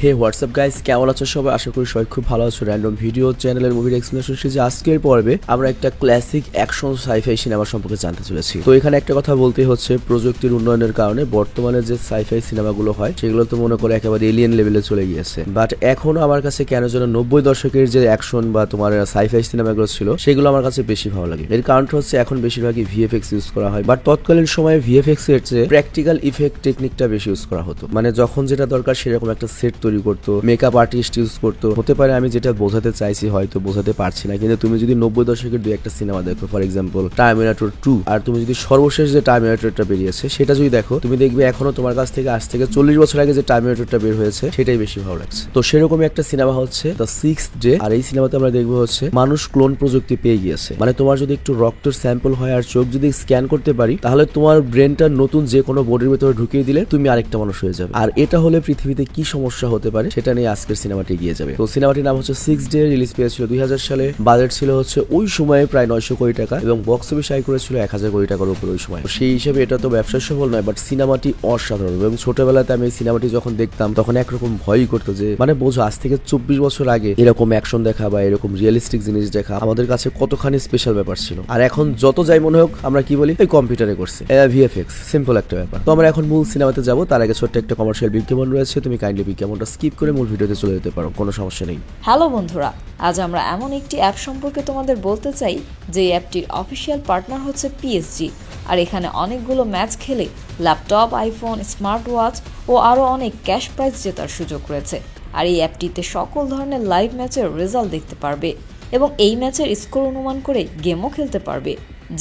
হে WhatsApp guys, কেমন আছো সবাই? আশা করি সবাই খুব ভালো আছো। র্যান্ডম ভিডিও চ্যানেলের মুভির এক্সপ্লেনেশন সিরিজে আজকের পর্বে আমরা একটা ক্লাসিক অ্যাকশন সাইফাই সিনেমা সম্পর্কে জানতে চলেছি। তো এখানে একটা কথা বলতেই হচ্ছে, প্রযুক্তির উন্নয়নের কারণে বর্তমানে যে সাইফাই সিনেমাগুলো হয় সেগুলো তো মনে করে একেবারে এলিয়েন লেভেলে চলে গিয়েছে। বাট এখনো আমার কাছে কেন যেন 90 দশকের যে অ্যাকশন বা তোমার সাইফাই সিনেমাগুলো ছিল সেগুলো আমার কাছে বেশি ভালো লাগে। এর কারণটা হচ্ছে এখন বেশিরভাগই ভিএফএক্স ইউজ করা হয়, বাট তৎকালীন সময়ে ভিএফএক্স এর চেয়ে প্র্যাকটিক্যাল ইফেক্ট টেকনিকটা বেশি ইউজ করা হতো। মানে যখন যেটা দরকার সেরকম একটা সেট তৈরি করতো, মেকআপ আর্টিস্ট ইউজ করতো। হতে পারে আমি যেটা বোঝাতে চাইছি হয়তো বোঝাতে পারছি না, কিন্তু তুমি যদি 90 দশকের দুই একটা সিনেমা দেখো, ফর এক্সাম্পল টার্মিনেটর 2, আর তুমি যদি সর্বশেষ যে টার্মিনেটরটা বেরিয়েছে সেটা যদি দেখো, তুমি দেখবে এখনো তোমার কাছ থেকে আজ থেকে 40 বছর আগে যে টার্মিনেটরটা বের হয়েছে সেটাই বেশি ভালো লাগছে। তো সেরকমই একটা সিনেমা হচ্ছে দ্য সিক্সথ ডে, আর এই সিনেমাতে আমরা দেখবো হচ্ছে মানুষ ক্লোন প্রযুক্তি পেয়ে গিয়েছে। মানে তোমার যদি একটু রক্তের স্যাম্পল হয় আর চোখ যদি স্ক্যান করতে পারি, তাহলে তোমার ব্রেনটা নতুন যে কোনো বডির ভিতরে ঢুকিয়ে দিলে তুমি আরেকটা মানুষ হয়ে যাবে। আর এটা হলে পৃথিবীতে কি সমস্যা হতে পারে সেটা নিয়ে আজকের সিনেমাটি এগিয়ে যাবে। তো সিনেমাটির নাম হচ্ছে সিক্স ডে, রিলিজ পেয়েছিল 2000 সালে। বাজেট ছিল হচ্ছে ওই সময়ে প্রায় 900 কোটি টাকা এবং বক্স অফিস আয় করেছিল 1000 কোটি টাকার উপর ওই সময়। সেই হিসেবে এটা তো ব্যবসা সফল নয়, বাট সিনেমাটি অসাধারণ। এবং ছোটবেলাতে আমি এই সিনেমাটি যখন দেখতাম তখন একরকম ভয়ই করতো যে মানে বোঝো আজ থেকে 24 বছর আগে এরকম অ্যাকশন দেখা বা এরকম রিয়েলিস্টিক জিনিস দেখা আমাদের কাছে কতখানি স্পেশাল ব্যাপার ছিল। আর এখন যত যাই মনে হোক আমরা কি বলি, এই কম্পিউটারে করছে, ভিএফএক্স, সিম্পল একটা ব্যাপার। তো আমরা এখন মূল সিনেমাতে যাবো, তার আগে ছোট্ট একটা কমার্শিয়াল বিজ্ঞাপন রয়েছে। তুমি কাইন্ডলি বিজ্ঞাপনটা স্কিপ করে মূল ভিডিওতে চলে যেতে পারো, কোনো সমস্যা নেই। হ্যালো বন্ধুরা, আজ আমরা এমন একটি অ্যাপ সম্পর্কে তোমাদের বলতে চাই যে অ্যাপটির অফিসিয়াল পার্টনার হচ্ছে পিএসজি। আর এখানে অনেকগুলো ম্যাচ খেলে ল্যাপটপ, আইফোন, স্মার্ট ওয়াচ ও আরও অনেক ক্যাশ প্রাইজ জেতার সুযোগ রয়েছে। আর এই অ্যাপটিতে সকল ধরনের লাইভ ম্যাচের রেজাল্ট দেখতে পারবে এবং এই ম্যাচের স্কোর অনুমান করে গেমও খেলতে পারবে।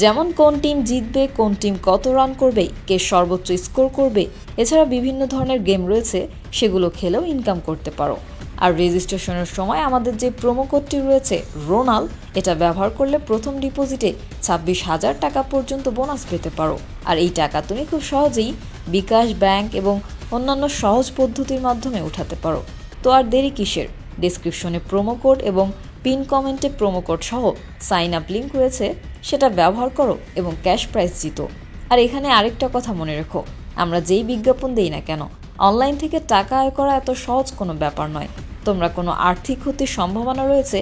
যেমন কোন টিম জিতবে, কোন টিম কত রান করবে, কে সর্বোচ্চ স্কোর করবে। এছাড়া বিভিন্ন ধরনের গেম রয়েছে, সেগুলো খেলেও ইনকাম করতে পারো। আর রেজিস্ট্রেশনের সময় আমাদের যে প্রোমো কোডটি রয়েছে রোনাল, এটা ব্যবহার করলে প্রথম ডিপোজিটে 26,000 টাকা পর্যন্ত বোনাস পেতে পারো। আর এই টাকা তুমি খুব সহজেই বিকাশ, ব্যাংক এবং অন্যান্য সহজ পদ্ধতির মাধ্যমে উঠাতে পারো। তো আর দেরি কিসের? ডেসক্রিপশনে প্রোমো কোড এবং পিন কমেন্টে প্রোমো কোড সহ সাইন আপ লিঙ্ক রয়েছে, সেটা ব্যবহার করো এবং ক্যাশ প্রাইজ জিতো। আর এখানে আরেকটা কথা মনে রেখো, আমরা যেই বিজ্ঞাপন দেই না কেন, অনলাইন থেকে টাকা আয় করা এত সহজ কোনো ব্যাপার নয়। তোমরা কোনো আর্থিক ক্ষতির সম্ভাবনা রয়েছে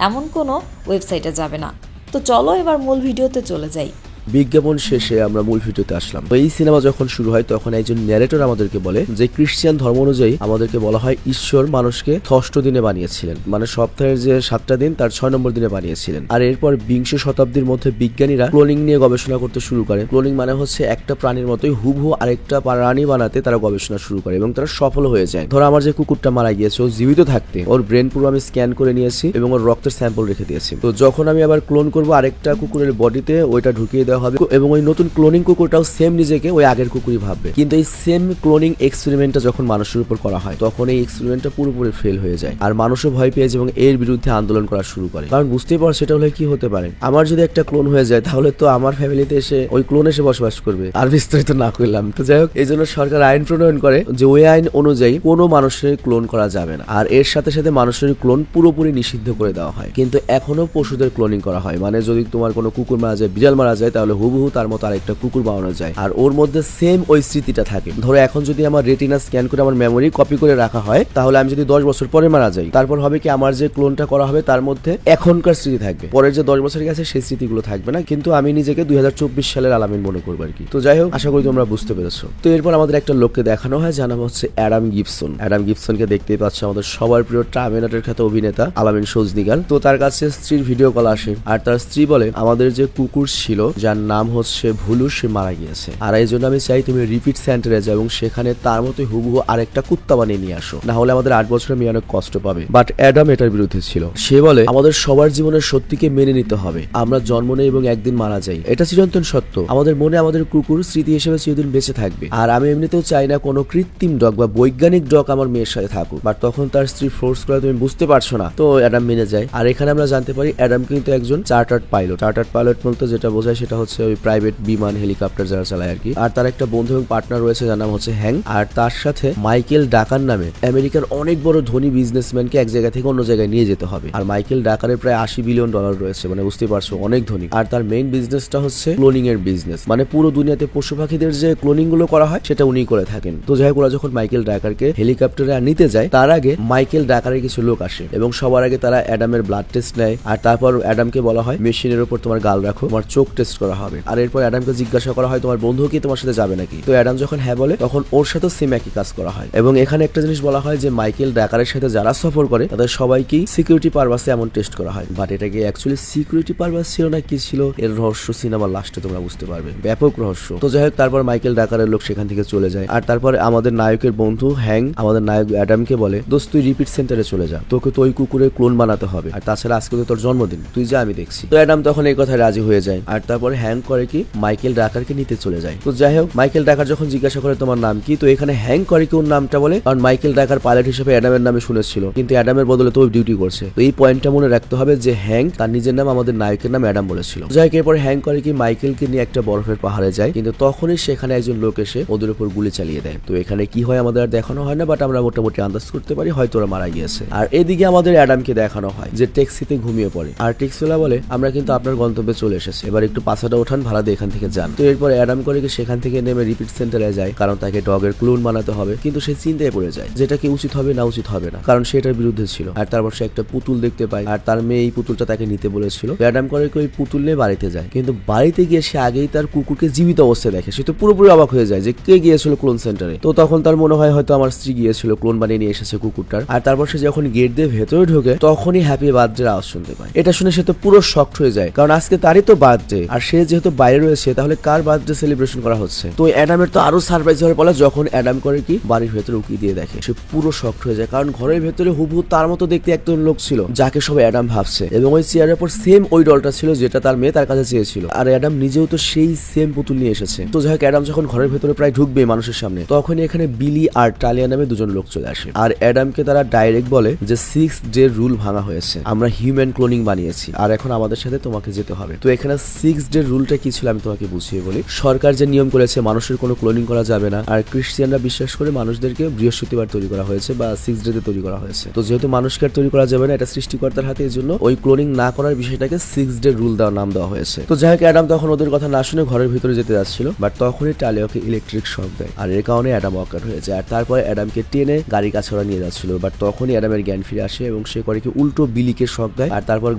এমন কোনো ওয়েবসাইটে যাবে না। তো চলো এবার মূল ভিডিওতে চলে যাই। বিজ্ঞাপন শেষে আমরা মূল ভিডিওতে আসলাম। তো এই সিনেমা যখন শুরু হয় তখন একজন ন্যারেটর আমাদেরকে বলে যে খ্রিস্টান ধর্ম অনুযায়ী আমাদেরকে বলা হয় ঈশ্বর মানুষকে 6ষ্ঠ দিনে বানিয়েছিলেন, মানে সপ্তাহের যে 7টা দিন তার 6 নম্বর দিনে বানিয়েছিলেন। আর এরপর বিংশ শতাব্দীর মধ্যে বিজ্ঞানীরা ক্লোনিং নিয়ে গবেষণা করতে শুরু করে। ক্লোনিং মানে হচ্ছে একটা প্রাণীর মতোই হুবহু আরেকটা প্রাণী বানাতে তারা গবেষণা শুরু করে এবং তারা সফল হয়ে যায়। ধরো আমার যে কুকুরটা মারা গিয়েছে, ও জীবিত থাকতে ওর ব্রেন পুরো আমি স্ক্যান করে নিয়েছি এবং ওর রক্তের স্যাম্পল রেখে দিয়েছি। তো যখন আমি আবার ক্লোন করবো আরেকটা কুকুরের বডিতে, ওইটা ঢুকিয়ে দেওয়া হবে এবং ওই নতুন ক্লোনিং কুকুরটাও সেম নিজেকে ওই আগের কুকুরই ভাববে। কিন্তু এই সেম ক্লোনিং এক্সপেরিমেন্টটা যখন মানুষের উপর করা হয় তখন এই এক্সপেরিমেন্টটা পুরোপুরি ফেল হয়ে যায় আর মানুষও ভয় পেয়ে যায় এবং এর বিরুদ্ধে আন্দোলন করা শুরু করে। কারণ বুঝতেই পারো সেটা হলে কি হতে পারে, আমার যদি একটা ক্লোন হয়ে যায় তাহলে তো আমার ফ্যামিলিতে এসে ওই ক্লোন এসে বসবাস করবে। আর বিস্তারিত না করলাম। তো যাই হোক, এই জন্য সরকার আইন প্রণয়ন করে যে ওই আইন অনুযায়ী কোনো মানুষের ক্লোন করা যাবে না। আর এর সাথে সাথে মানুষের ক্লোন পুরোপুরি নিষিদ্ধ করে দেওয়া হয়। কিন্তু এখনো পশুদের ক্লোনিং করা হয়, মানে যদি তোমার কোনো কুকুর মারা যায়, বিড়াল মারা যায়, তাহলে হুবহু তার মতো আরেকটা কুকুর বানানো যায় আর ওর মধ্যে সেম ওই স্মৃতিটা থাকে। ধরো এখন যদি আমার রেটিনা স্ক্যান করে আমার মেমোরি কপি করে রাখা হয়, তাহলে আমি যদি 10 বছর পরে মারা যাই, তারপর হবে কি আমার যে ক্লোনটা করা হবে তার মধ্যে এখনকার স্মৃতি থাকবে, পরের যে 10 বছর গেছে সেই স্মৃতিগুলো থাকবে না, কিন্তু আমি নিজেকে 2024 সালের আলামিন মনে করবো আর কি। তো যাই হোক, আশা করি তোমরা বুঝতে পেরেছো। তো এরপর আমাদের একটা লোককে দেখানো হয় যার নাম হচ্ছে অ্যাডাম গিবসন। অ্যাডাম গিবসনকে দেখতেই পাচ্ছ, আমাদের সবার প্রিয় টার্মিনেটর খ্যাত অভিনেতা আলামিন সজনিগাল। তো তার কাছে স্ত্রীর ভিডিও কল আসে আর তার স্ত্রী বলে আমাদের যে কুকুর ছিল যার নাম হচ্ছে ভুলু, সে মারা গিয়েছে। আর এই জন্য আমি চাই তুমি রিপিট সেন্টারে যাও এবং সেখানে তার মতোই হুবহু আরেকটা কুত্তা বানিয়ে নিয়ে আসো, না হলে আমাদের 8 বছরের মেয়ে অনেক কষ্ট পাবে। বাট অ্যাডাম এটার বিরুদ্ধে ছিল। সে বলে আমাদের সবার জীবনের সত্যিকে মেনে নিতে হবে, আমরা জন্ম নেই এবং একদিন মারা যাই, এটা চিরন্তন সত্য। আমাদের মনে আমাদের কুকুর স্মৃতি হিসেবে চিরদিন বেঁচে থাকবে। আর আমি এমনিতেও চাই না কোনো কৃত্রিম ডগ বা বৈজ্ঞানিক ডগ আমার মেয়ের সাথে থাকুক। বাট তখন তার স্ত্রী ফোর্স করে তুমি বুঝতে পারছো না, তো অ্যাডাম মেনে যায়। আর এখানে আমরা জানতে পারি অ্যাডাম কিন্তু একজন চার্টার্ড পাইলট। চার্টার্ড পাইলট বলতে যেটা বোঝায় সেটা হচ্ছে ওই প্রাইভেট বিমান হেলিকপ্টার যারা চালায় আর কি। আর তার একটা বন্ধু এবং পার্টনার রয়েছে যার নাম হচ্ছে হ্যাং, আর তার সাথে মাইকেল ডাকার নামে আমেরিকার অনেক বড় ধনী বিজনেসম্যানকে এক জায়গা থেকে অন্য জায়গায় নিয়ে যেতে হবে। আর মাইকেল ডাকারের প্রায় $80 বিলিয়ন রয়েছে, মানে বুঝতে পারছো অনেক ধনী। আর তার মেইন বিজনেসটা হচ্ছে ক্লোনিং এর বিজনেস, মানে পুরো দুনিয়াতে পশু পাখিদের যে ক্লোনিং গুলো করা হয় সেটা উনি করে থাকেন। তো যাই হোক, ওরা যখন মাইকেল ডাকারকে হেলিকপ্টারে নিতে যায় তার আগে মাইকেল ডাকারের কিছু লোক আসে এবং সবার আগে তারা অ্যাডামের ব্লাড টেস্ট নেয়। আর তারপর অ্যাডামকে বলা হয় মেশিনের উপর তোমার গাল রাখো, তোমার চোখ টেস্ট করা হবে। আর এরপর অ্যাডামকে জিজ্ঞাসা করা হয় তোমার বন্ধু কি তোমার সাথে যাবে নাকি। তো অ্যাডাম যখন হ্যাঁ বলে তখন ওর সাথে সেম একই কাজ করা হয়। এবং এখানে একটা জিনিস বলা হয় যে মাইকেল ডাকারের সাথে যারা সফর করে তাদের সবাইকেই সিকিউরিটি পারপাসে এমন টেস্ট করা হয়। বাট এটাকে অ্যাকচুয়ালি সিকিউরিটি পারপাস ছিল না কি ছিল, এর রহস্য সিনেমার লাস্টে তোমরা বুঝতে পারবে, ব্যাপক রহস্য। তো যাই হোক, তারপর মাইকেল ডাকারের লোক সেখান থেকে চলে যায়। আর তারপরে আমাদের নায়কের বন্ধু হ্যাং আমাদের নায়ক অ্যাডামকে বলে দোস্ত তুই রিপিট সেন্টারে চলে যা, তোকে তো ওই কুকুরের ক্লোন বানাতে হবে, আর তাছাড়া আজকে তো তোর জন্মদিন, তুই যা আমি দেখছি। তো অ্যাডাম তখন এই কথায় রাজি হয়ে যায়। আর তারপরে হ্যাং করে কি মাইকেল ডাকারকে নিতে চলে যায়। তো যাই হোক, মাইকেল ডাকার যখন জিজ্ঞাসা করে তোমার নাম কি, তো এখানে হ্যাং করে কি ওর নামটা বলে, কারণ মাইকেল ডাকার পাইলট হিসেবে অ্যাডামের নামে শুনেছিল, কিন্তু অ্যাডামের বদলে তো ডিউটি করছে। তো এই পয়েন্টটা মনে রাখতে হবে যে হ্যাং তার নিজের নাম আমাদের নায়কের নাম অ্যাডাম বলেছিল। যাই হোক, এরপরে হ্যাং করে কি মাইকেলকে নিয়ে একটা বরফের পাহাড়ে যায়, কিন্তু তখনই সেখানে একজন লোক এসে ওদের উপর গুলি চালিয়ে দেয়। তো এখানে কি হয় আমাদের আর দেখানো হয় না, বাট আমরা মোটামুটি আন্দাজ করতে পারি হয়তো ওরা মারা গিয়েছে। আর এদিকে আমাদের অ্যাডামকে দেখানো হয় যে ট্যাক্সিতে ঘুমিয়ে পড়ে। আর ট্যাক্সিওয়ালা বলে আমরা কিন্তু আপনার গন্তব্যে চলে এসেছি, এবার একটু পাছাটা ওঠান, ভাড়া দিয়ে এখান থেকে যান। তো এরপর অ্যাডাম করে কি সেখান থেকে নেমে রিপিট সেন্টারে যায়, কারণ তাকে ডগের ক্লোন বানাতে হবে। কিন্তু সে চিন্তায় পড়ে যায় যেটা কি উচিত হবে না উচিত হবে না, কারণ সে এটার বিরুদ্ধে ছিল। আর তারপর সে একটা পুতুল দেখতে পায়, আর তার মেয়ে এই পুতুলটা তাকে নিতে বলেছিল। অ্যাডাম করে কি ওই পুতুল নিয়ে বাড়িতে যায়, কিন্তু বাড়িতে গিয়ে সে আগেই তার কুকুরকে জীবিত অবস্থায় দেখে। সে তো পুরোপুরি অবাক হয়ে যায় যে কে গিয়েছিল ক্লোন সেন্টারে। তো তখন তার মনে হয় হয়তো আমার স্ত্রী গিয়েছিল, ক্লোন বানিয়ে নিয়ে এসেছে কুকুরটার। আর তারপর সে যখন গেট দিয়ে ভেতরে ঢোকে তখনই হ্যাপি বার্থডে আওয়াজ শুনতে পায়। এটা শুনে সে তো পুরো শকড হয়ে যায়, কারণ আজকে তারই তো বার্থডে, আর সে যেহেতু বাইরে রয়েছে তাহলে কার বার্থডে সেলিব্রেশন করা হচ্ছে। তো অ্যাডামের তো আরো সারপ্রাইজ হওয়ার পরে যখন অ্যাডাম করে কি বাড়ির ভেতরে উকি দিয়ে দেখে, সে পুরো শকড হয়ে যায়, কারণ ঘরের ভেতরে হুবহু তার মতো দেখতে একজন লোক ছিল যাকে সবাই অ্যাডাম ভাবছে, এবং ওই চেয়ারের উপর সেম ওই ডলটা ছিল যেটা তার মেয়ে তার কাছে চেয়েছিল। আর অ্যাডাম নিজেও তো সেই সেম পুতুল নিয়ে এসেছে। তো যাই হোক, অ্যাডাম যখন ঘরের ভেতরে প্রায় ঢুকবে মানুষের সামনে, তখনই এখানে বিলি আর টালিয়া নামে দুজন লোক চলে আসে। আর অ্যাডামকে তারা ডাইরেক্ট বলে যে 6 ডে রুল ভাঙা হয়েছে, আমরা হিউম্যান ক্লোনিং বানিয়েছি, আর এখন আমাদের সাথে তোমাকে যেতে হবে। তো এখানে 6 ডে রুলটা কি ছিল আমি তোমাকে বুঝিয়ে বলি। সরকার যে নিয়ম করেছে মানুষের কোনো ক্লোনিং করা যাবে না, আর ক্রিশ্চিয়ানরা বিশ্বাস করে মানুষদেরকে বৃহস্পতিবার তৈরি করা হয়েছে বা 6 ডেতে তৈরি করা হয়েছে। তো যেহেতু মানুষকে আর তৈরি করা যাবে না, এটা সৃষ্টিকর্তার হাতে, এই জন্য ওই ক্লোনিং না করার বিষয়টাকে 6 ডে রুল দেওয়ার নাম দেওয়া হয়েছে। তো যাই হোক, অ্যাডাম তখন ওদের কথা না শুনে ঘরের ভিতরে যেতে যাচ্ছিল, বাট তখনই টালিয়াকে ইলেকট্রিক শক দেয়, আর এর কারণে অ্যাডাম অজ্ঞান হয়ে যায়। আর তারপরে অ্যাডামকে টেনে গাড়ির কাছে ওরা নিয়ে যাচ্ছিল, বাট তখনই অ্যাডামের জ্ঞান ফিরে আসে এবং সে করে কি উল্টো বিলিকে শক দেয়। আর তারপর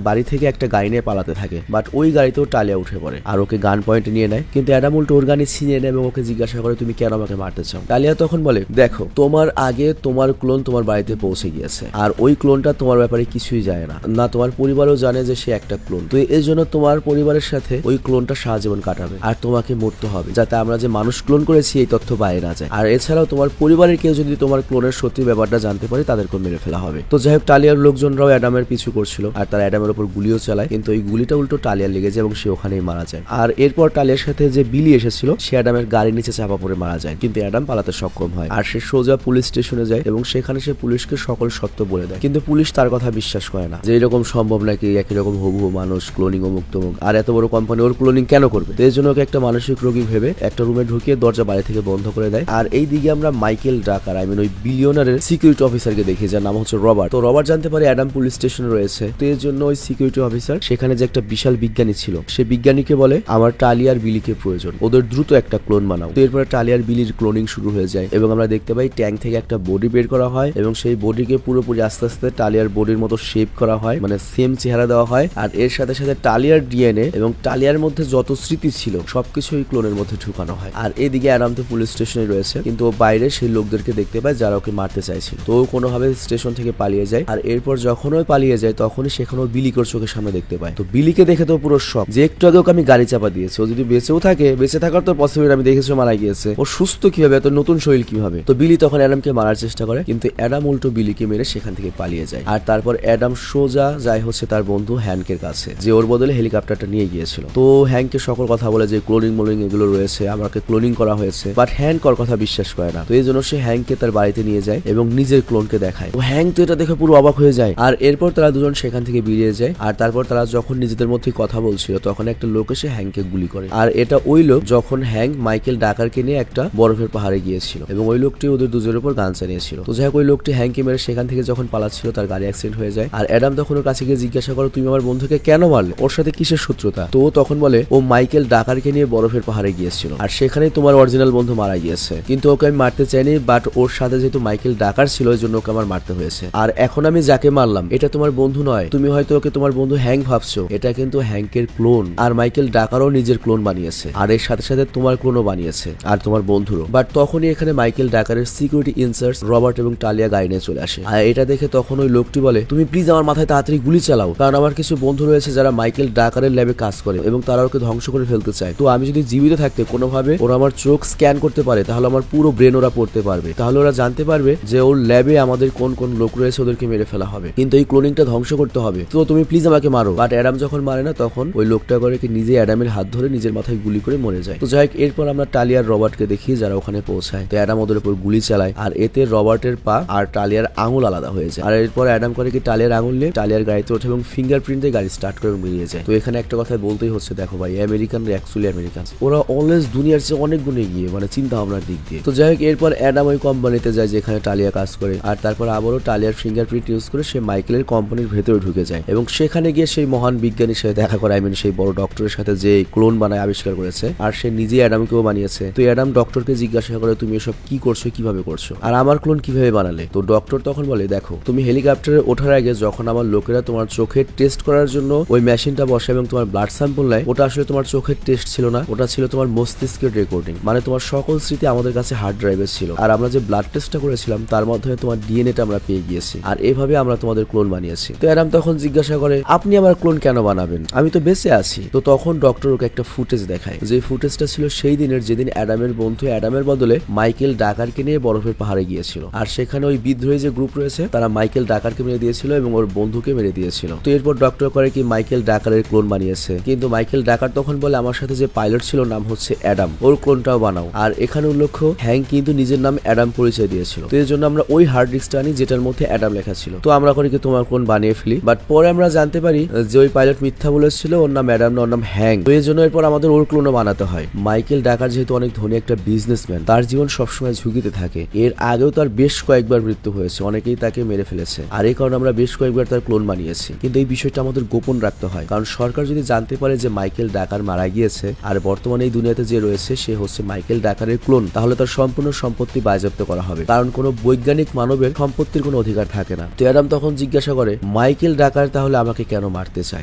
বাড়ি থেকে একটা গাড়ি নিয়ে পালাতে থাকে, বাট ওই গাড়িতেও টালিয়া উঠে পড়ে আর ওকে গান পয়েন্টে নিয়ে নেয়। কিন্তু অ্যাডাম উল্টো ওর গানে ছিনিয়ে নেয় এবং ওকে জিজ্ঞাসা করে তুমি কেন আমাকে মারতে চাও। টালিয়া তখন বলে দেখো তোমার আগে তোমার ক্লোন তোমার বাড়িতে পৌঁছে গিয়েছে, আর ওই ক্লোনটা তোমার ব্যাপারে কিছুই জানে না, না তোমার পরিবারও জানে যে সে একটা ক্লোন। তো এই জন্য তোমার পরিবারের সাথে ওই ক্লোনটা সারা জীবন কাটাবে, আর তোমাকে মরতে হবে যাতে আমরা যে মানুষ ক্লোন করেছি এই তথ্য বাইরে না যায়। আর এছাড়াও তোমার পরিবারের কেউ যদি তোমার ক্লোনের সত্যি ব্যাপারটা জানতে পারে তাদেরকে মেরে ফেলা হবে। তো যাই হোক, টালিয়ার লোকজনরাও অ্যাডামের পিছু করছিল, আর তারা অ্যাডামের উপর গুলিও চালায়, কিন্তু ওই গুলিটা উল্টো টালিয়ার লেগে যায় এবং সে ওখানেই মারা যায়। আর এরপর টালিয়ার সাথে যে বিলি এসেছিল সে অ্যাডামের গাড়ির নিচে চাপা পড়ে মারা যায়, কিন্তু অ্যাডাম পালাতে সক্ষম হয়। আর সে সোজা পুলিশ স্টেশনে যায় এবং সেখানে সে পুলিশকে সকল সত্য বলে দেয়, কিন্তু পুলিশ তার কথা বিশ্বাস করে না যে এরকম সম্ভব নাকি, একই রকম হুবহু মানুষ ক্লোনিং ও মুক্ত মুখ, আর এত বড় কোম্পানি ওর ক্লোনিং কেন করবে। তো এই জন্য ওকে একটা মানসিক রোগী ভেবে একটা রুমে ঢুকিয়ে দরজা বাইরে থেকে বন্ধ করে দেয়। আর এই দিকে আমরা মাইকেল ডাকার ওই বিলিয়নারের সিকিউরিটি অফিসারকে দেখি যার নাম হচ্ছে রবার্ট। তো রবার্ট জানতে পারে অ্যাডাম পুলিশ স্টেশনে রয়েছে, তো এর জন্য ওই সিকিউরিটি অফিসার সেখানে যে একটা বিশাল বিজ্ঞানী ছিল সে বিজ্ঞানীকে বলে আমার টালিয়ার বিলিকে প্রয়োজন, ওদের দ্রুত একটা ক্লোন বানাও। তো এরপরে টালিয়ার বিলির ক্লোনিং শুরু হয়ে যায় এবং আমরা দেখতে পাই ট্যাঙ্ক থেকে একটা বডি বের করা হয় এবং সেই বডিকে পুরোপুরি আস্তে আস্তে টালিয়ার বডির মতো শেপ করা হয়, মানে সেম চেহারা দেওয়া হয়। আর এর সাথে সাথে টালিয়ার ডিএনএ এবং টালিয়ার মধ্যে যত স্মৃতি ছিল সবকিছু ওই ক্লোনের মধ্যে ঢুকানো হয়। আর এদিকে অ্যাডাম তো পুলিশ স্টেশনে রয়েছে, কিন্তু ও বাইরে সেই লোকদেরকে দেখতে পায় যারা ওকে মারতে চাইছিল। তো ও কোনোভাবে স্টেশন থেকে পালিয়ে যায়। আর এরপর যখন ও পালিয়ে যায় তখনই সেখানেও বিলিকর চোখের সামনে দেখতে পায়। তো বিলিকে দেখে তো পুরো শক যে একটু আগে ওকে আমি গাড়ি চাপা দিয়েছি, ও যদি বেঁচেও থাকে, বেঁচে থাকার তো পসিবিলিটি আমি দেখেছি মারা গিয়েছে, ও সুস্থ কিভাবে, এত নতুন শরীর কিভাবে। তো বিলি তখন অ্যাডামকে মারার চেষ্টা করে, কিন্তু অ্যাডাম উল্টো বিলিকে মেরে সেখান থেকে পালিয়ে যায়। আর তারপর অ্যাডাম সোজা যায় হচ্ছে তার বন্ধু হ্যানকের কাছে, যে ওর বদলে হেলিকপ্টারটা নিয়ে গিয়েছিল। তো হ্যানকে সকল কথা বলে যে ক্লোনিং মোলিং এগুলো রয়েছে, আমাকে ক্লোনিং করা হয়েছে, বাট হ্যান কর কথা বিশ্বাস করে না। তো এই জন্য সে হ্যাংকে তার বাড়িতে নিয়ে যায় এবং নিজের ক্লোনকে দেখায়। তো হ্যাং তো এটা দেখে পুরো অবাক হয়ে যায়। আর এরপর তারা দুজন সেখান থেকে বেরিয়ে যায়। আর তারপর তারা যখন নিজেদের মধ্যে কথা বলছিল তখন একটা লোক এসে হ্যাংকে গুলি করে। আর এটা ওই লোক যখন হ্যাং মাইকেল ডাকারকে নিয়ে একটা বরফের পাহাড়ে গিয়েছিল এবং ওই লোকটি ওদের দুজনের উপর গান চালিয়েছিল। তো যাই হোক ওই লোকটি হ্যাংকে মেরে সেখান থেকে যখন পালাচ্ছিল তার গাড়ি অ্যাক্সিডেন্ট হয়ে যায়। আর অ্যাডাম তখন ওর কাছে গিয়ে জিজ্ঞাসা করো তুমি আমার বন্ধুকে কেন মারলে, ওর সাথে কিসের শত্রুতা? তো ও তখন বলে ও মাইকেল ডাকারকে নিয়ে বরফের পাহাড়ে গিয়েছিল আর সেখানেই তোমার অরিজিনাল বন্ধু মারা গিয়েছে, কিন্তু ওকে আমি মারতে চাইনি, বাট ওর সাথে যেহেতু মাইকেল ডাকার ছিল ওই জন্য ওকে আমার মারতে হয়েছে। আর এখন আমি যাকে মারলাম এটা তোমার বন্ধু নয়, তুমি হয়তো ওকে তোমার বন্ধু হ্যাং ভাবছো, এটা কিন্তু হ্যাংকের ক্লোন। আর মাইকেল ডাকারও নিজের ক্লোন বানিয়েছে আর এর সাথে সাথে তোমার ক্লোনও বানিয়েছে আর তোমার বন্ধুরও। বাট তখনই এখানে মাইকেল ডাকারের সিকিউরিটি ইনচার্জ রবার্ট এবং টালিয়া গাড়ি নিয়ে চলে আসে। আর এটা দেখে তখন ওই লোকটি বলে তুমি প্লিজ আমার মাথায় তাড়াতাড়ি গুলি চালাও, কারণ আমার কিছু বন্ধু রয়েছে যারা মাইকেল ডাকারের ল্যাবে কাজ করে এবং তারা ওকে ধ্বংস করে ফেলতে চায়। তো আমি যদি জীবিত থাকতে কোনোভাবে ওরা আমার চোখ স্ক্যান করতে পারে তাহলে আমার পুরো ব্রেন ওরা পড়তে পারবে, তাহলে ওরা জানতে পারবে যে ওর ল্যাবে আমাদের কোন কোন লোক রয়েছে, ওদেরকে মেরে ফেলা হবে, কিন্তু এই ক্লোনিংটা ধ্বংস করতে হবে। তো তুমি প্লিজ আমাকে মারো। বাট অ্যাডাম যখন মারে না তখন ওই লোকটা করে কি নিজে অ্যাডামের হাত ধরে নিজের মাথায় গুলি করে মরে যায়। তো যাই হোক এরপর আমরা টালিয়ার রবার্টকে দেখি যারা ওখানে পৌঁছায়। তো অ্যাডাম ওদের উপর গুলি চালায় আর এতে রবার্টের পা আর টালিয়ার আঙুল আলাদা হয়ে যায়। আর এরপর অ্যাডাম করে কি টালিয়ার আঙুল নিয়ে টালিয়ার গাড়িতে ওঠে এবং ফিঙ্গারপ্রিন্ট দিয়ে গাড়ি স্টার্ট করে বেরিয়ে যায়। তো এখানে একটা কথা বলতেই হচ্ছে, দেখো ভাই আমেরিকান অ্যাকচুয়ালি আমেরিকান, ওরা অলওয়েজ দুনিয়ার চেয়ে অনেক গুণে গিয়ে মানে চিন্তা ভাবনার দিক দিয়ে। তো যাই হোক এরপর অ্যাডাম ওই কোম্পানিতে যায় যেখানে টালিয়া কাজ করে আর তারপর আবারও টালিয়ার ফিঙ্গারপ্রিন্ট ইউজ করে সে মাইকেলের কোম্পানির ভেতরে ঢুকে যায় এবং সেখানে গিয়ে সেই মহান বিজ্ঞানীর সাথে দেখা করে, সেই বড় ডক্টরের সাথে যে ক্লোন বানায় আবিষ্কার করেছে আর সে নিজেই অ্যাডামকেও বানিয়েছে। তো অ্যাডাম ডক্টরকে জিজ্ঞাসা করে তুমি এসব কি করছো, কিভাবে করছো, আর আমার ক্লোন কিভাবে বানালে? তো ডক্টর তখন বলে দেখো তুমি হেলিকপ্টারে ওঠার আগে যখন আমার লোকেরা তোমার চোখের টেস্ট করার জন্য ওই মেশিনটা বসে এবং তোমার ব্লাড স্যাম্পল নেয়, ওটা আসলে তোমার চোখের টেস্ট ছিল না, ওটা ছিল তোমার মস্তিষ্কের রেকর্ডিং, মানে তোমার সকল স্মৃতি আমাদের কাছে হার্ড ড্রাইভে ছিল। আর আমরা যে ব্লাড টেস্টটা করেছিলাম তার মাধ্যমে তোমার ডিএনএটা আমরা পেয়ে গিয়েছি আর এভাবে আমরা তোমাদের ক্লোন বানিয়েছি। তো অ্যাডাম তখন জিজ্ঞাসা করে আপনি আমার ক্লোন কেন বানাবেন, আমি তো বেঁচে আছি। তো তখন ডক্টর ওকে একটা ফুটেজ দেখায়, যে ফুটেজটা ছিল সেই দিনের যেদিন অ্যাডামের বন্ধু অ্যাডামের বদলে মাইকেল ডাকারকে নিয়ে বরফের পাহাড়ে গিয়েছিল আর সেখানে ওই বিদ্রোহী যে গ্রুপ রয়েছে তারা মাইকেল ডাকারকে মেরে দিয়েছিল এবং ওর বন্ধুকে মেরে দিয়েছিল। তো এরপর ডক্টর করে কি মাইকেল ডাকারের ক্লোন বানিয়েছে, কিন্তু মাইকেল ডাকার তখন বলে আমার সাথে যে পাইলট ছিল নাম হচ্ছে অ্যাডাম, ওর ক্লোনটাও বানাও। আর এখানে উল্লেখ্য হ্যাং কিন্তু নিজের নাম অ্যাডাম পরিচয় দিয়েছিল, তো এর জন্য আমরা ওই হার্ড ডিস্কটা আনি যেটার মধ্যে অ্যাডাম লেখা ছিল। তো আমরা করি কি তোমার ক্লোন বানিয়ে ফেলি, বাট পরে আমরা জানতে পারি যে ওই পাইলট মিথ্যা বলেছিল, ওর নাম অ্যাডাম না, ওর নাম হ্যাং। তো এর জন্য এরপর আমাদের ওর ক্লোনও বানাতে হয়। মাইকেল ডাকার যেহেতু অনেক ধনী একটা বিজনেসম্যান, তার জীবন সবসময় ঝুঁকিতে থাকে, এর আগেও তার বেশ কয়েকবার মৃত্যু হয়েছে, অনেকেই তাকে মেরে ফেলেছে আর এই কারণে আমরা বেশ কয়েকবার তার ক্লোন বানিয়েছি। কিন্তু এই বিষয়টা আমাদের গোপন রাখতে হয়, কারণ সরকার যদি জানতে পারে যে মাইকেল ডাকার মারা গিয়েছে আর বর্তমানে এই দুনিয়াতে যে রয়েছে সে হচ্ছে মাইকেল ডাকারের ক্লোন, তাহলে তার সম্পূর্ণ সম্পত্তি বাজেয়াপ্ত করা হবে, কারণ কোনো বৈজ্ঞানিক মানবের সম্পত্তির কোনো অধিকার থাকে না। তো অ্যাডাম তখন জিজ্ঞাসা করে মাইকেল ডাকার তাহলে আমাকে কেন মারতে চায়?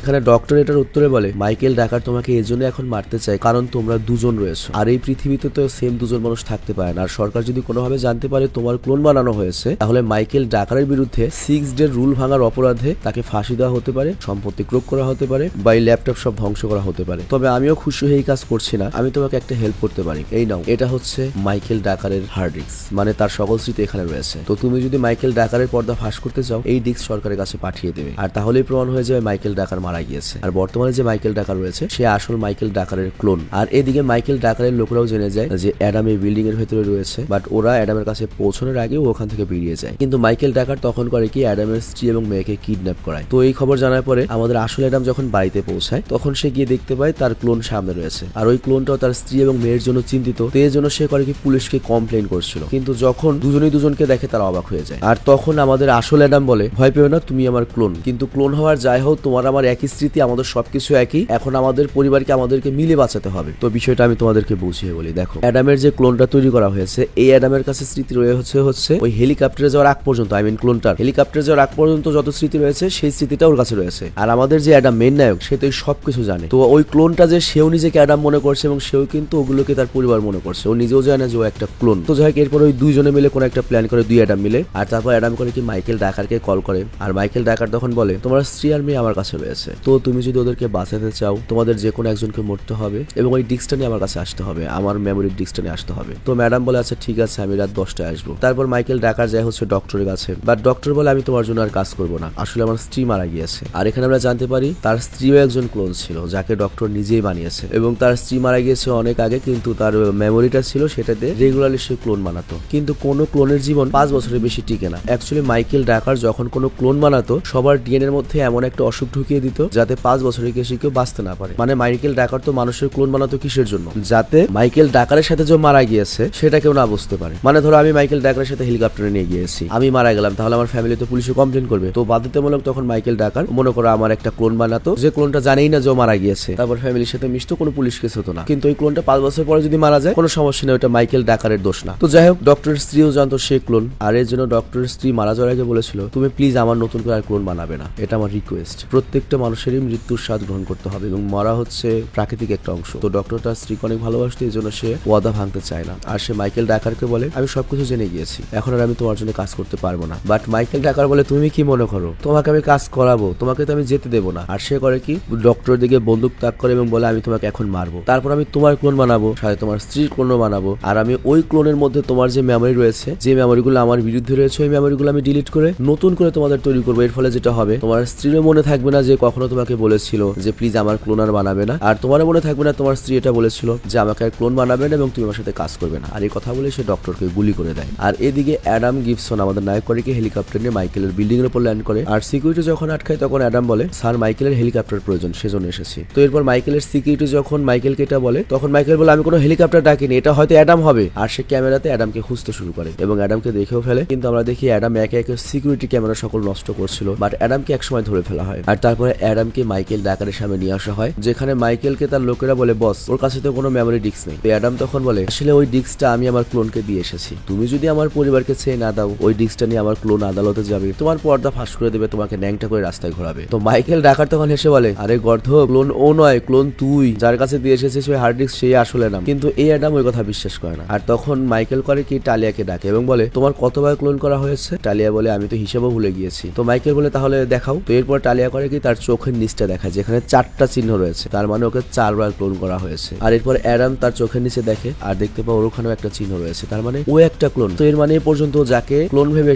এখানে ডক্টর এটার উত্তরে বলে মাইকেল ডাকার তোমাকে এজন্য এখন মারতে চায় কারণ তোমরা দুজন রয়েছে আর এই পৃথিবীতে তো সেম দুজন মানুষ থাকতে পারে না। আর সরকার যদি কোনোভাবে জানতে পারে তোমার ক্লোন বানানো হয়েছে তাহলে মাইকেল ডাকারের বিরুদ্ধে 6 ডে রুল ভাঙার অপরাধে তাকে ফাঁসি দেওয়া হতে পারে, সম্পত্তি ক্রোক করা হতে পারে বা এই ল্যাপটপ সব ধ্বংস করা হতে পারে। তবে আমিও খুশি হয়ে এই কাজ করছি না, আমি তোমাকে একটা হেল্প করতে পারি, এই নাও, এটা হচ্ছে মাইকেল ডাকারের হার্ড ডিস্ক, মানে তার সকল স্মৃতি এখানে রয়েছে। তো তুমি যদি মাইকেল ডাকারের পর্দা ফাঁস করতে চাও এই ডিস্ক সরকারের কাছে পাঠিয়ে দেবে আর তাহলেই প্রমাণ হয়ে যাবে মাইকেল ডাকার মারা গিয়েছে আর বর্তমানে যে মাইকেল ডাকার রয়েছে সে আসল মাইকেল ডাকারের ক্লোন। আর এদিকে মাইকেল ডাকারের লোকরাও জেনে যায় যে অ্যাডাম এই বিল্ডিং এর ভেতরে রয়েছে, বাট ওরা অ্যাডামের কাছে পৌঁছানোর আগেও ওখান থেকে বেরিয়ে যায়। কিন্তু মাইকেল ডাকার তখন করে কি অ্যাডামের স্ত্রী এবং মেয়েকে কিডন্যাপ করায়। তো এই খবর জানার পরে আমাদের আসল অ্যাডাম যখন বাড়িতে পৌঁছায় তখন সে গিয়ে দেখতে পায় তার ক্লোন সামনে রয়েছে আর ওই ক্লোনটাও তার স্ত্রী এবং মেয়ের জন্য চিন্তিত, তো এর জন্য সে করে কি পুলিশকে কমপ্লেন করছিল। কিন্তু যখন দুজনেই দুজনকে দেখে তারা অবাক হয়ে যায় আর তখন আমাদের আসল অ্যাডাম বলে ভয় পেও না, তুমি আমার ক্লোন, কিন্তু ক্লোন হওয়ার যাই হোক তোমার আমার একই স্মৃতি, আমাদের সবকিছু একই, এখন আমাদের পরিবারকে আমাদেরকে মিলে বাঁচাতে হবে। তো বিষয়টা আমি তোমাদেরকে বুঝিয়ে বলি, দেখো অ্যাডামের যে ক্লোনটা তৈরি করা হয়েছে এই অ্যাডামের কাছে স্মৃতি রয়েছে হচ্ছে ওই হেলিকপ্টারে যাওয়ার আগ পর্যন্ত, ক্লোনটার হেলিকপ্টারে যাওয়ার আগ পর্যন্ত যত স্মৃতি রয়েছে সেই স্মৃতিটা ওর কাছে রয়েছে। আর আমাদের যে অ্যাডাম মেন নায়ক সে তো সবকিছু জানে, তো ওই ক্লোনটা যে সেও নিজেকে অ্যাডাম মনে করছে এবং সেও কিন্তু ওগুলোকে তার পরিবার মনে করছে, ও নিজেও জানে না যে ও একটা ক্লোন। তো যাই হোক এরপর ওই দুইজনে মিলে কোনো একটা প্ল্যান করে, দুই অ্যাডাম মিলে, আর তারপর অ্যাডাম করে কি মাইকেল ডাকারকে কল করে আর মাইকেল ডাকার তখন বলে তোমার স্ত্রী আর মেয়ে আমার কাছে রয়েছে, তো তুমি যদি ওদেরকে বাঁচাতে চাও তোমাদের যে কোনো একজনকে মরতে হবে এবং ওই ডিস্কটা নিয়ে আমার কাছে আসতে হবে, আমার মেমোরির ডিস্কটা নিয়ে আসতে হবে। তো ম্যাডাম বলে আচ্ছা ঠিক আছে আমি রাত 10টায় আসবো। তারপর মাইকেল ডাকার যায় হচ্ছে ডক্টরের কাছে, বাট ডক্টর বলে আমি তোমার জন্য আর কাজ করবো না, আসলে আমার স্ত্রী মারা গিয়েছে। আর এখানে আমরা জানতে পারি তার স্ত্রীও একজন ক্লোন ছিল যাকে ডক্টর নিজেই বানিয়েছে এবং তার স্ত্রী মারা গিয়েছে অনেক আগে, কিন্তু তার মেমোরিটা ছিল সেটাতে রেগুলারলি সে ক্লোন বানাতো। কিন্তু কোনো ক্লোনের জীবন 5 বছরের বেশি টিকে না। অ্যাকচুয়ালি মাইকেল ডাকার যখন কোনো ক্লোন বানাতো সবার ডিএনএর মধ্যে এমন একটা অসুখ ঢুকিয়ে দিত যাতে 5 বছরের বেশি কেউ বাঁচতে না পারে। মানে মাইকেল ডাকার তো মানুষের ক্লোন বানাতো কিসের জন্য? যাতে মাইকেল ডাকারের সাথে যে মারা গিয়েছে সেটা কেউ না বুঝতে পারে। মানে ধরো আমি মাইকেল ডাকারের সাথে হেলিকপ্টারে নিয়ে গিয়েছি, আমি মারা গেলাম, তাহলে আমার ফ্যামিলি তো পুলিশে কমপ্লেন করবে। তো বাধ্যতামূলক তখন মাইকেল ডাকার মনে করো আমার একটা ক্লোন বানাতো, যে ক্লোনটা জানেই না যে মারা গিয়েছে, তারপর ফ্যামিলির সাথে মিশতো, কোনো পুলিশ কেস হতো না। কিন্তু ওই ক্লোনটা 5 বছর পরে যদি মারা যায় কোনো সমস্যা নেই, ওটা মাইকেল ডাকারের দোষ না। তো যাই হোক, ডক্টরের স্ত্রীও জানতো সে ক্লোন, আর এর জন্য ডক্টরের স্ত্রী মারা যাওয়ার আগে বলেছিল তুমি প্লিজ আমার নতুন করে আর ক্লোন বানাবে না, এটা আমার রিকোয়েস্ট। প্রত্যেকটা মানুষেরই মৃত্যুর স্বাদ গ্রহণ করতে হবে এবং মরা হচ্ছে প্রাকৃতিক একটা অংশ। তো ডক্টর তার স্ত্রীকে অনেক ভালোবাসতো, এই জন্য সে ওয়াদা ভাঙতে চায় না। আর সে মাইকেল ডাকারকে বলে আমি সবকিছু জেনে গিয়েছি, এখন আর আমি তোমার জন্য কাজ করতে পারবো না। বাট মাইকেল ডাকার বলে তুমি কি মনে করো তোমাকে আমি কাজ করাবো, তোমাকে তো আমি যেতে দেবো না। আর সে করে কি, ডক্টরের দিকে বন্দুক তাক করে এবং বলে আমি তোমাকে এখন মারবো, তারপর আমি তোমার ক্লোন বানাবো, সাথে তোমার স্ত্রীর ক্লোনও বানাবো। আর আমি ওই ক্লোনের মধ্যে তোমার যে মেমোরি রয়েছে, যে মেমোরিগুলো আমার বিরুদ্ধে রয়েছে, ওই মেমোরিগুলো আমি ডিলিট করে নতুন করে তোমাদের তৈরি করবো। এর ফলে যেটা হবে, তোমার স্ত্রীরও মনে থাকবে না যে কখনো তোমাকে বলেছিল যে প্লিজ আমার ক্লোন আর বানাবে না, আর তোমারও মনে থাকবে না তোমার স্ত্রী এটা বলেছিল যে আমাকে আর ক্লোন বানাবে না এবং তুমি আমার সাথে কাজ করবে না। আর এই কথা বলে সে ডক্টরকে গুলি করে দেয়। আর এদিকে অ্যাডাম গিবসন আমাদের নায়ককে হেলিকপ্টার নিয়ে মাইকেলের বিল্ডিং এর উপর ল্যান্ড করে। আর সিকিউরিটি যখন আটকায় তখন অ্যাডাম বলে স্যার মাইকেলের হেলিকপ্টার প্রয়োজন, সেজন্য এসেছি। তো এরপর মাইকেলের সিকিউরিটি যখন মাইকেলকে এটা বলে তখন মাইকেল বলে আমি কোনো হেলিকপ্টার ডাকিনি, এটা হয়তো অ্যাডাম হবে। আর সে ক্যামেরাতে অ্যাডামকে খুঁজতে শুরু করে এবং অ্যাডামকে দেখেও ফেলে। কিন্তু আমরা দেখি অ্যাডাম একে একে সিকিউরিটি ক্যামেরা সকল নষ্ট করছিল, বাট অ্যাডামকে একসময় ধরে ফেলা হয়। আর তারপরে অ্যাডামকে মাইকেল ডাকারের সামনে নিয়ে আসা হয়, যেখানে মাইকেলকে তার লোকেরা বলে বস ওর কাছে তো কোনো মেমোরি ডিস্ক নেই। তো অ্যাডাম তখন বলে আসলে ওই ডিস্কটা আমি আমার ক্লোনকে দিয়ে এসেছি, তুমি যদি আমার পরিবারকে ছেড়ে না দাও ওই ডিস্কটা নিয়ে আমার ক্লোন আদালতে যাবে, তোমার পর্দা ফাঁস করে দেবে, তোমাকে ন্যাংটা করে রাস্তায় ঘোরাবে। তো মাইকেল ডাকার তখন হেসে বলে আরে গর্ধ, ক্লোন ও নয়, ক্লোন তুই, যার কাছে দিয়ে এসেছিস ওই হার্ড ডিস্ক সেই আসলে না। কিন্তু এই অ্যাডাম ওই কথা বিশ্বাস করে না। আর তখন মাইকেল করে কি, টালিয়াকে ডাকে এবং বলে তোমার কতবার ক্লোন করা হয়েছে? টালিয়া বলে আমি তো হিসাবও ভুলে গিয়েছি। তো মাইকেল বলে তাহলে দেখাও। তো এরপর টালিয়া করে কি, তার চোখের নিচটা দেখায় যেখানে 4টা চিহ্ন রয়েছে, তার মানে ওকে 4বার ক্লোন করা হয়েছে। আর এরপর অ্যাডাম তার চোখের নিচে দেখে আর দেখতে পাও ওর ওখানেও একটা চিহ্ন রয়েছে, তার মানে ও একটা ক্লোন। তো এর মানে এ পর্যন্ত যাকে ক্লোন ভেবে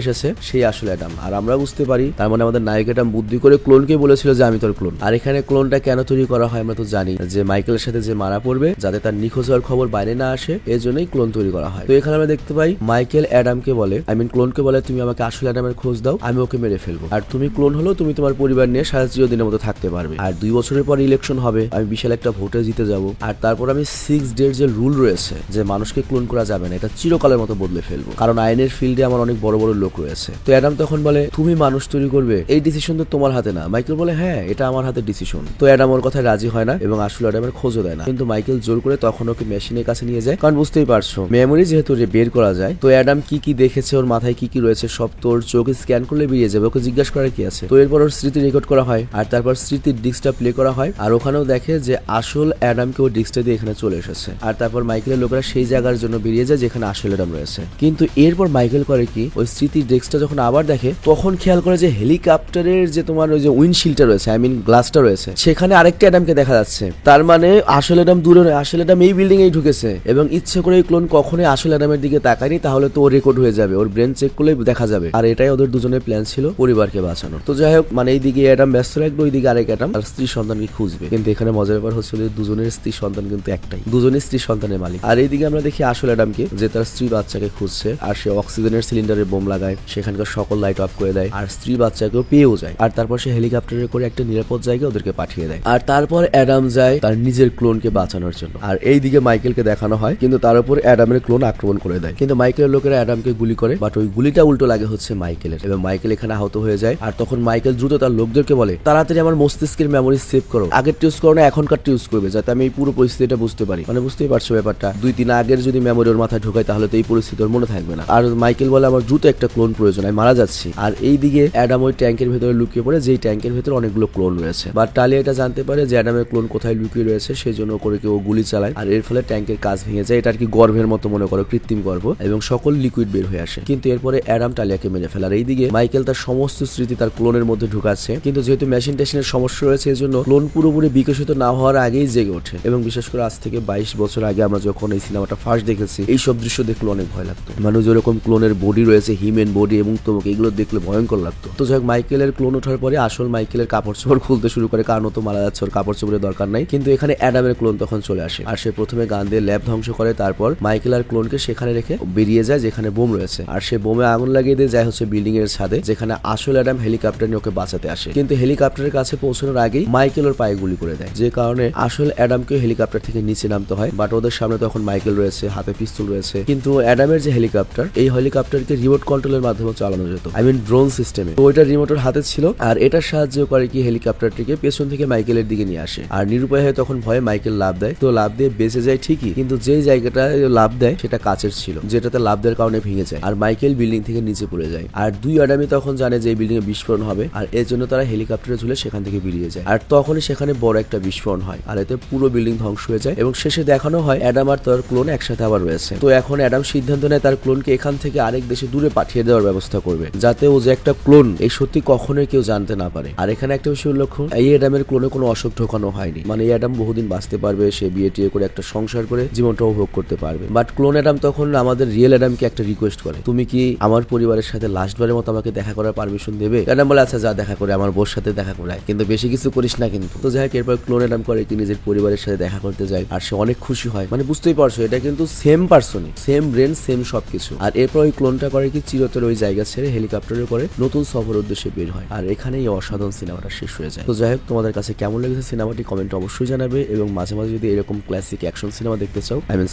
এসেছে সেই আসলে অ্যাডাম। আর আমরা বুঝতে পারি তার মানে আমাদের নায়ক অ্যাডাম বুদ্ধি করে ক্লোনকে বলেছিল যে আমি তোর ক্লোন। আর এখানে ক্লোনটা কেন তৈরি করা হয় আমরা তো জানি, যে মাইকেলের সাথে যে মারা পড়বে যাতে তার নিখোঁজ হওয়ার খবর বাইরে না আসে, এর জন্যই ক্লোন তৈরি করা হয়। তো এখানে আমরা দেখতে পাই মাইকেল অ্যাডামকে বলে ক্লোনকে বলে তুমি আমাকে আসলে অ্যাডামের খোঁজ দাও, আমি ওকে মেরে ফেলবো। আর তুমি ক্লোন হলো তুমি তোমার পরিবার নিয়ে সারা চিরদিনের মতো থাকতে পারবে। আর 2 বছরের পর ইলেকশন হবে, আমি বিশাল একটা ভোটে জিতে যাব। আর তারপর আমি 6 ডের যে রুল রয়েছে যে মানুষকে ক্লোন করা যাবে না, এটা চিরকালের মতো বদলে ফেলবো, কারণ আইনের ফিল্ডে আমার অনেক বড় বড় লোক রয়েছে। তো অ্যাডাম তখন বলে তুমি মানুষ তৈরি করবে, এই ডিসিশন তো তোমার হাতে না। মাইকেল বলে হ্যাঁ এটা আমার হাতে ডিসিশন। তো অ্যাডাম ওর কথায় রাজি হয় না এবং আসলে অ্যাডামের খোঁজও দেয় না। কিন্তু মাইকেল জোর করে তখন ওকে মেশিনের কাছে নিয়ে যায়, কারণ বুঝতেই পারছো মেমোরি যেহেতু বের করা যায়, তো অ্যাডাম কি কি দেখেছে, ওর মাথায় কি কি রয়েছে সব তোর চোখে স্ক্যান করলে বেরিয়ে যাবে, ওকে জিজ্ঞাসা করার কি আছে। তো এরপর ওর স্মৃতি রেকর্ড করা হয় আর তারপর স্মৃতির ডিস্কটা প্লে করা হয়। আর ওখানেও দেখে যে আসল অ্যাডামকে ওই ডিস্কটা দিয়ে এখানে চলে এসেছে। আর তারপর মাইকেলের লোকেরা সেই জায়গার জন্য বেরিয়ে যায় যেখানে আসল অ্যাডাম রয়েছে। কিন্তু এরপর মাইকেল করে কি, ওই স্মৃতির ডিস্কটা যখন আবার দেখে তখন খেয়াল করে যে হেলিকপ্টারের যে তোমার ওই যে উইন্ডশিল্ডটা রয়েছে, গ্লাসটা রয়েছে, সেখানে আরেকটা অ্যাডামকে দেখা যাচ্ছে। তার মানে আসল অ্যাডাম দূরে নয়, আসল অ্যাডাম এই বিল্ডিং এই ঢুকেছে এবং ইচ্ছে করে এই ক্লোন কখনোই আসল অ্যাডামের দিকে তাকায়নি, তাহলে তো ওর রেকর্ড হয়ে যাবে, ওর ব্রেন চেক করলেই দেখা যাবে। আর এটাই ওদের দুজনের প্ল্যান ছিল পরিবারকে বাঁচানো। তো যাই হোক, মানে এইদিকে অ্যাডাম ব্যস্ত রাখবে, ওইদিকে আরেক অ্যাডাম আর স্ত্রী সন্তানকে খুঁজবে। কিন্তু এখানে মজার ব্যাপার হচ্ছে দুজনের স্ত্রী সন্তান কিন্তু একটাই, দুজনের স্ত্রী সন্তানের মালিক। আর এইদিকে আমরা দেখি আসল অ্যাডামকে যে তার স্ত্রী বাচ্চাকে খুঁজছে আর সে অক্সিজেনের সিলিন্ডারে বোম লাগায়, সেখানকার সকল লাইট অফ করে দেয় আর স্ত্রী বাচ্চাকেও পেয়েও যায়। আর তারপর সে হেলিকপ্টারে করে একটা নিরাপদ জায়গায় ওদেরকে পাঠিয়ে দেয়। আর তারপর অ্যাডাম যায় তার নিজের ক্লোনকে বাঁচানোর জন্য। আর এইদিকে মাইকেলকে দেখানো হয়, কিন্তু তার উপর অ্যাডামের ক্লোন আক্রমণ করে দেয়। কিন্তু মাইকেলের লোকেরা অ্যাডামকে গুলি করে, বাট ওই গুলিটা উল্টো লাগে হচ্ছে মাইকেলের এবং মাইকেল এখানে আহত হয়ে যায়। আর তখন মাইকেল দ্রুত তার লোকদেরকে বলে তাড়াতাড়ি আমার মস্তিষ্কের মেমোরি সেভ করো, আগের ইউজ করো না এখনকার ইউজ করবে, যাতে আমি এই পুরো পরিস্থিতিটা বুঝতে পারি। মানে বুঝতেই পারছো ব্যাপারটা, 2-3 আগের যদি মেমোরি ওর মাথায় ঢোকায় তাহলে তো এই পরিস্থিতি ওর মনে থাকবে না। আর মাইকেল বলে আমার দ্রুত একটা ক্লোন প্রয়োজন, আমি মারা যাচ্ছি। আর এইদিকে অ্যাডাম ওই ট্যাঙ্কের ভেতরে লুকিয়ে পড়ে, যেই ট্যাঙ্কের ভেতরে অনেকগুলো ক্লোন রয়েছে। বাট টালিয়া এটা জানতে পারে যে অ্যাডামের ক্লোন কোথায় লুকিয়ে রয়েছে, সেই জন্য করে কেউ গুলি চালায় আর এর ফলে ট্যাঙ্কের কাজ ভেঙে যায়। এটা আর কি গর্ভের মতো মনে করো, কৃত্রিম গর্ভ, এবং সকল লিকুইড বের হয়ে আসে। কিন্তু এরপরে অ্যাডাম টালিয়াকে মেরে ফেলে। আর এইদিকে মাইকেল তার সমস্ত স্মৃতি তার ক্লোনের মধ্যে ঢুকাচ্ছে, কিন্তু যেহেতু মেশিন টেশিনের সমস্যা রয়েছে এই জন্য ক্লোন পুরোপুরি বিকশিত না হওয়ার আগেই জেগে ওঠে। এবং বিশেষ করে আজ থেকে 22 বছর আগে আমরা যখন এই সিনেমাটা ফার্স্ট দেখেছি, এই সব দৃশ্য দেখলে অনেক ভয় লাগতো। মানুষ যেরকম ক্লোনের বডি রয়েছে, হিউম্যান বডি, এবং তোমাকে এগুলো দেখলে ভয়ঙ্কর লাগতো। তো যাই হোক, মাইকেলের ক্লোন ওঠার পরে আসল মাইকেলের কাপড় চোপড় খুলতে শুরু করে, কারণ তো মারা যাচ্ছে, ওর কাপড় চোপড়ের দরকার নাই। কিন্তু এখানে অ্যাডামের ক্লোন তখন চলে আসে আর সে প্রথমে গান দিয়ে ল্যাব ধ্বংস করে, তারপর মাইকেল আর ক্লোনকে সেখানে রেখে বেরিয়ে যায় যেখানে বোম রয়েছে। আর সে বোমে আগুন লাগিয়ে দিয়ে যায় হচ্ছে বিল্ডিং এর ছাদে, যেখানে আসল অ্যাডাম হেলিকপ্টার নিয়ে ওকে বাঁচাতে আসে। কিন্তু হেলিকপ্টারের কাছে পৌঁছানোর আগেই মাইকেল ওর পায়ে গুলি করে করে দেয়, যে কারণে আসলে অ্যাডামকে হেলিকপ্টার থেকে নিচে নামতে হয়। বাট ওদের সামনে তখন মাইকেল রয়েছে, হাতে পিস্তল রয়েছে। কিন্তু অ্যাডামের যে হেলিকপ্টার, এই হেলিকপ্টারকে রিমোট কন্ট্রোলের মাধ্যমে চালানো যেত, ড্রোন সিস্টেমে। তো ওইটা রিমোটের হাতে ছিল, আর এটার সাহায্য করে কি হেলিকপ্টারটিকে পেছন থেকে মাইকেলের দিকে নিয়ে আসে। আর নিরুপায় হয়ে তখন ভয়ে মাইকেল লাফ দেয়। তো লাফ দিয়ে বেঁচে যায় ঠিকই, কিন্তু যে জায়গাটা লাফ দেয় সেটা কাচের ছিল, যেটাতে লাফ দেওয়ার কারণে ভেঙে যায়, আর মাইকেল বিল্ডিং থেকে নিচে পড়ে যায়। আর দুই অ্যাডামই তখন জানে যে এই বিল্ডিং এ বিস্ফোরণ হবে, আর এর জন্য তারা হেলিকপ্টারে ঝুলে সেখান থেকে বেরিয়ে যায়। আর তখনই সেখানে বড় একটা বিস্ফোরণ হয়, আর এতে পুরো বিল্ডিং ধ্বংস হয়ে যায়। এবং শেষে দেখানো হয় অ্যাডাম আর তার ক্লোন একসাথে আবার রয়েছে। তো এখন অ্যাডাম সিদ্ধান্ত নেয় তার ক্লোনকে এখান থেকে আরেক দেশে দূরে পাঠিয়ে দেওয়ার ব্যবস্থা করবে, যাতে ও যে একটা ক্লোন এই সত্যি কখনোই কেউ জানতে না পারে। আর এখানে একটা বিষয় উল্লেখ, এই অ্যাডামের ক্লোনে কোনো অসুখ ঢোকানো হয়নি, এই অ্যাডাম বহুদিন বাঁচতে পারবে, সে বিয়ে টিয়ে করে একটা সংসার করে জীবনটা উপভোগ করতে পারবে। বাট ক্লোন অ্যাডাম তখন আমাদের রিয়েল অ্যাডামকে একটা রিকোয়েস্ট করে, তুমি কি আমার পরিবারের সাথে লাস্টবারের মতো আমাকে দেখা করার পারমিশন দেবে? অ্যাডাম বলে আচ্ছা যা দেখা করে, আমার বোর সাথে দেখা করায়, কিন্তু বেশি কিছু করিস না কিন্তু। তো যাই হোক, এরপর ক্লোন অ্যাডাম করে কি নিজের পরিবারের সাথে দেখা করতে যায়, আর সে অনেক খুশি হয়। বুঝতেই পারছো এটা কিন্তু সেম পার্সনই, সেম ব্রেন, সেম সবকিছু। আর এরপর ওই ক্লোনটা করে কি চিরতরে ওই জায়গা ছেড়ে হেলিকপ্টারে করে নতুন সফর উদ্দেশ্যে বের হয়। আর এখানেই অসাধারণ সিনেমাটা শেষ হয়ে যায়। তো যাই হোক, তোমাদের কাছে কেমন লেগেছে সিনেমাটি কমেন্টে অবশ্যই জানাবে, এবং মাঝে মাঝে যদি এরকম ক্লাসিক অ্যাকশন সিনেমা দেখতে চাও,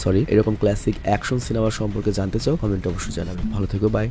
এরকম ক্লাসিক অ্যাকশন সিনেমা সম্পর্কে জানতে চাও, কমেন্টে অবশ্যই জানাবে। ভালো থেকো, বাই।